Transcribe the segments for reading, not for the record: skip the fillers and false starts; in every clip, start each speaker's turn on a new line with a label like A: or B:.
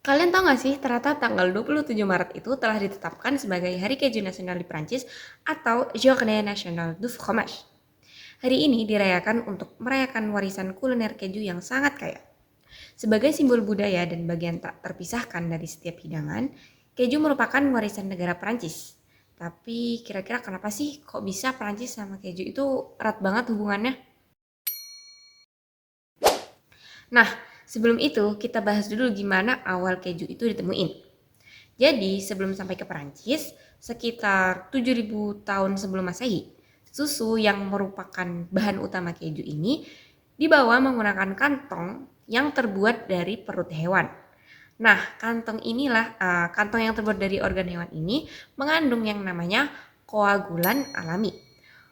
A: Kalian tahu nggak sih, ternyata tanggal 27 Maret itu telah ditetapkan sebagai Hari Keju Nasional di Prancis atau Journée Nationale du Fromage. Hari ini dirayakan untuk merayakan warisan kuliner keju yang sangat kaya. Sebagai simbol budaya dan bagian tak terpisahkan dari setiap hidangan, keju merupakan warisan negara Prancis. Tapi kira-kira kenapa sih kok bisa Prancis sama keju itu erat banget hubungannya? Nah, sebelum itu kita bahas dulu gimana awal keju itu ditemuin. Jadi, sebelum sampai ke Perancis, sekitar 7.000 tahun sebelum Masehi, susu yang merupakan bahan utama keju ini dibawa menggunakan kantong yang terbuat dari perut hewan. Nah, kantong yang terbuat dari organ hewan ini mengandung yang namanya koagulan alami.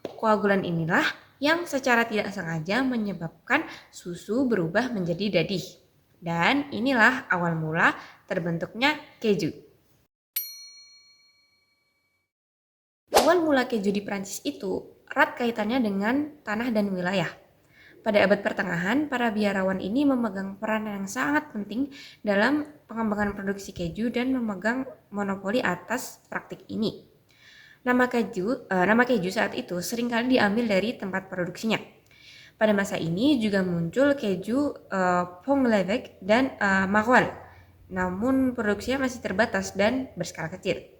A: Koagulan inilah yang secara tidak sengaja menyebabkan susu berubah menjadi dadih. Dan inilah awal mula terbentuknya keju. Awal mula keju di Prancis itu erat kaitannya dengan tanah dan wilayah. Pada abad pertengahan, para biarawan ini memegang peran yang sangat penting dalam pengembangan produksi keju dan memegang monopoli atas praktik ini. Nama keju saat itu seringkali diambil dari tempat produksinya. Pada masa ini juga muncul keju Pont l'Evêque dan Maroilles. Namun produksinya masih terbatas dan berskala kecil.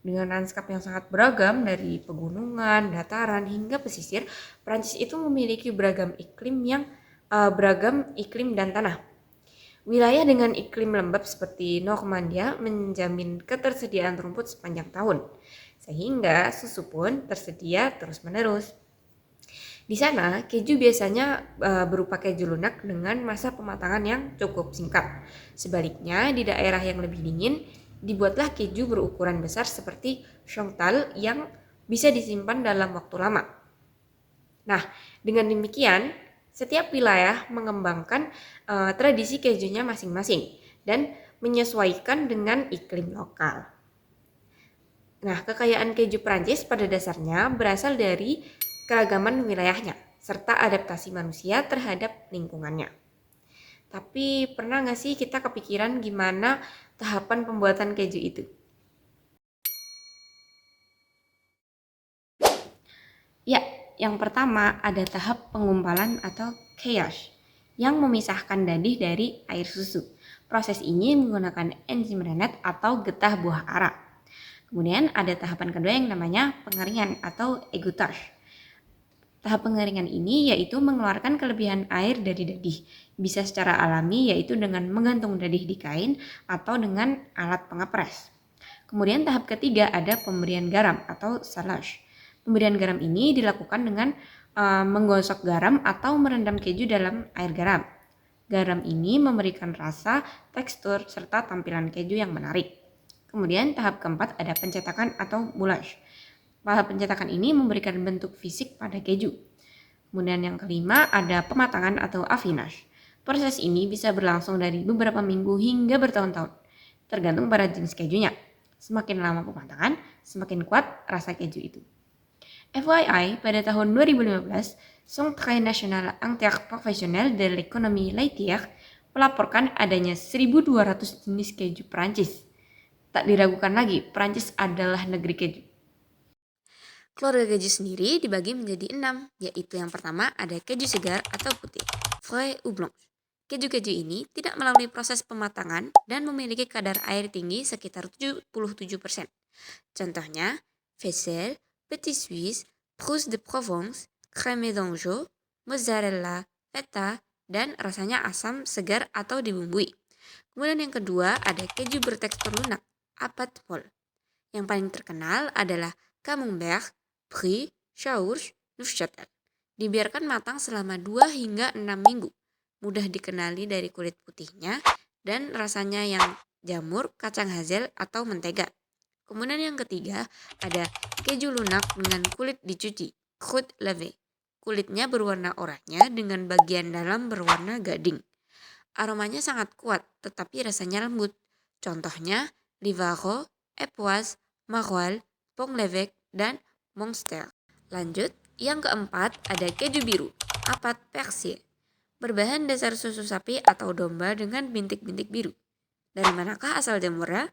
A: Dengan lanskap yang sangat beragam dari pegunungan, dataran hingga pesisir, Prancis itu memiliki beragam iklim dan tanah. Wilayah dengan iklim lembab seperti Normandia menjamin ketersediaan rumput sepanjang tahun, sehingga susu pun tersedia terus-menerus. Di sana, keju biasanya berupa keju lunak dengan masa pematangan yang cukup singkat. Sebaliknya, di daerah yang lebih dingin, dibuatlah keju berukuran besar seperti Chantal yang bisa disimpan dalam waktu lama. Nah, dengan demikian, setiap wilayah mengembangkan tradisi kejunya masing-masing dan menyesuaikan dengan iklim lokal. Nah, kekayaan keju Prancis pada dasarnya berasal dari keragaman wilayahnya serta adaptasi manusia terhadap lingkungannya. Tapi pernah nggak sih kita kepikiran gimana tahapan pembuatan keju itu? Ya, yang pertama ada tahap pengumpalan atau keyage yang memisahkan dadih dari air susu. Proses ini menggunakan enzim Rennet atau getah buah ara. Kemudian ada tahapan kedua yang namanya pengeringan atau égouttage. Tahap pengeringan ini yaitu mengeluarkan kelebihan air dari dadih. Bisa secara alami yaitu dengan menggantung dadih di kain atau dengan alat pengepres. Kemudian tahap ketiga ada pemberian garam atau salage. Pemberian garam ini dilakukan dengan menggosok garam atau merendam keju dalam air garam. Garam ini memberikan rasa, tekstur, serta tampilan keju yang menarik. Kemudian tahap keempat ada pencetakan atau moulage. Tahap pencetakan ini memberikan bentuk fisik pada keju. Kemudian yang kelima ada pematangan atau affinage. Proses ini bisa berlangsung dari beberapa minggu hingga bertahun-tahun, tergantung pada jenis kejunya. Semakin lama pematangan, semakin kuat rasa keju itu. FYI, pada tahun 2015, Centre National Interprofessionnel de l'Économie laitière melaporkan adanya 1.200 jenis keju Prancis. Tak diragukan lagi, Prancis adalah negeri keju. Keluarga keju sendiri dibagi menjadi 6, yaitu yang pertama ada keju segar atau putih, frais ou blanche. Keju-keju ini tidak melalui proses pematangan dan memiliki kadar air tinggi sekitar 77%. Contohnya, faisselle, petit suisse, brousse de Provence, crème d'Anjou, mozzarella, feta, dan rasanya asam, segar, atau dibumbui. Kemudian yang kedua ada keju bertekstur lunak, apat molle. Yang paling terkenal adalah camembert, brie, chaourge, neufchâtel. Dibiarkan matang selama 2 hingga 6 minggu. Mudah dikenali dari kulit putihnya dan rasanya yang jamur, kacang hazel, atau mentega. Kemudian yang ketiga ada keju lunak dengan kulit dicuci, croûte levée. Kulitnya berwarna oranye dengan bagian dalam berwarna gading. Aromanya sangat kuat tetapi rasanya lembut. Contohnya Livaro, Epoisse, Maroilles, Pont l'Evêque, dan Monster. Lanjut, yang keempat ada keju biru, apat persil. Berbahan dasar susu sapi atau domba dengan bintik-bintik biru. Dari manakah asal jamurnya?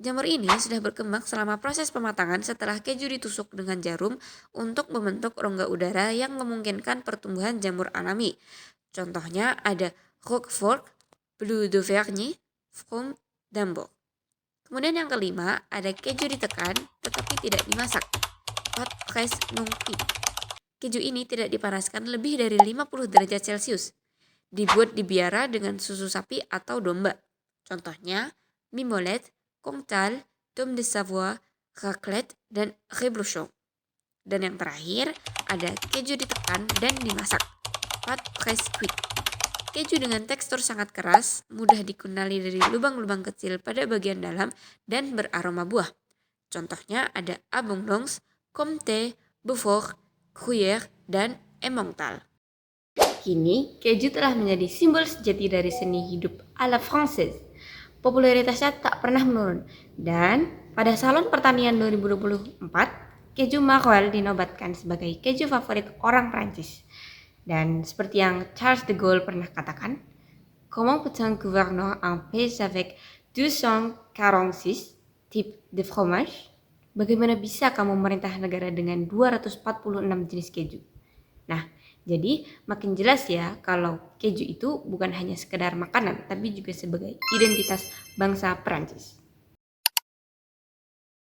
A: Jamur ini sudah berkembang selama proses pematangan setelah keju ditusuk dengan jarum untuk membentuk rongga udara yang memungkinkan pertumbuhan jamur alami. Contohnya ada Roquefort, Bleu d'Auvergne, Fromage d'Hambourg. Kemudian yang kelima, ada keju ditekan tetapi tidak dimasak. Hot press non cuit. Keju ini tidak dipanaskan lebih dari 50 derajat Celcius. Dibuat di biara dengan susu sapi atau domba. Contohnya, mimolette, Comtal, Dôme de Savoie, raclette, dan reblochon. Dan yang terakhir, ada keju ditekan dan dimasak. Hot press cuit. Keju dengan tekstur sangat keras, mudah dikenali dari lubang-lubang kecil pada bagian dalam dan beraroma buah. Contohnya ada Abondance, Comté, Beaufort, Gruyère, dan Emmental. Kini, keju telah menjadi simbol sejati dari seni hidup à la française. Popularitasnya tak pernah menurun. Dan pada Salon Pertanian 2024, keju Marol dinobatkan sebagai keju favorit orang Prancis. Dan seperti yang Charles de Gaulle pernah katakan, comment peut un gouverneur en paix avec 246 types de fromage? Bagaimana bisa kamu memerintah negara dengan 246 jenis keju? Nah, jadi makin jelas ya kalau keju itu bukan hanya sekedar makanan, tapi juga sebagai identitas bangsa Perancis.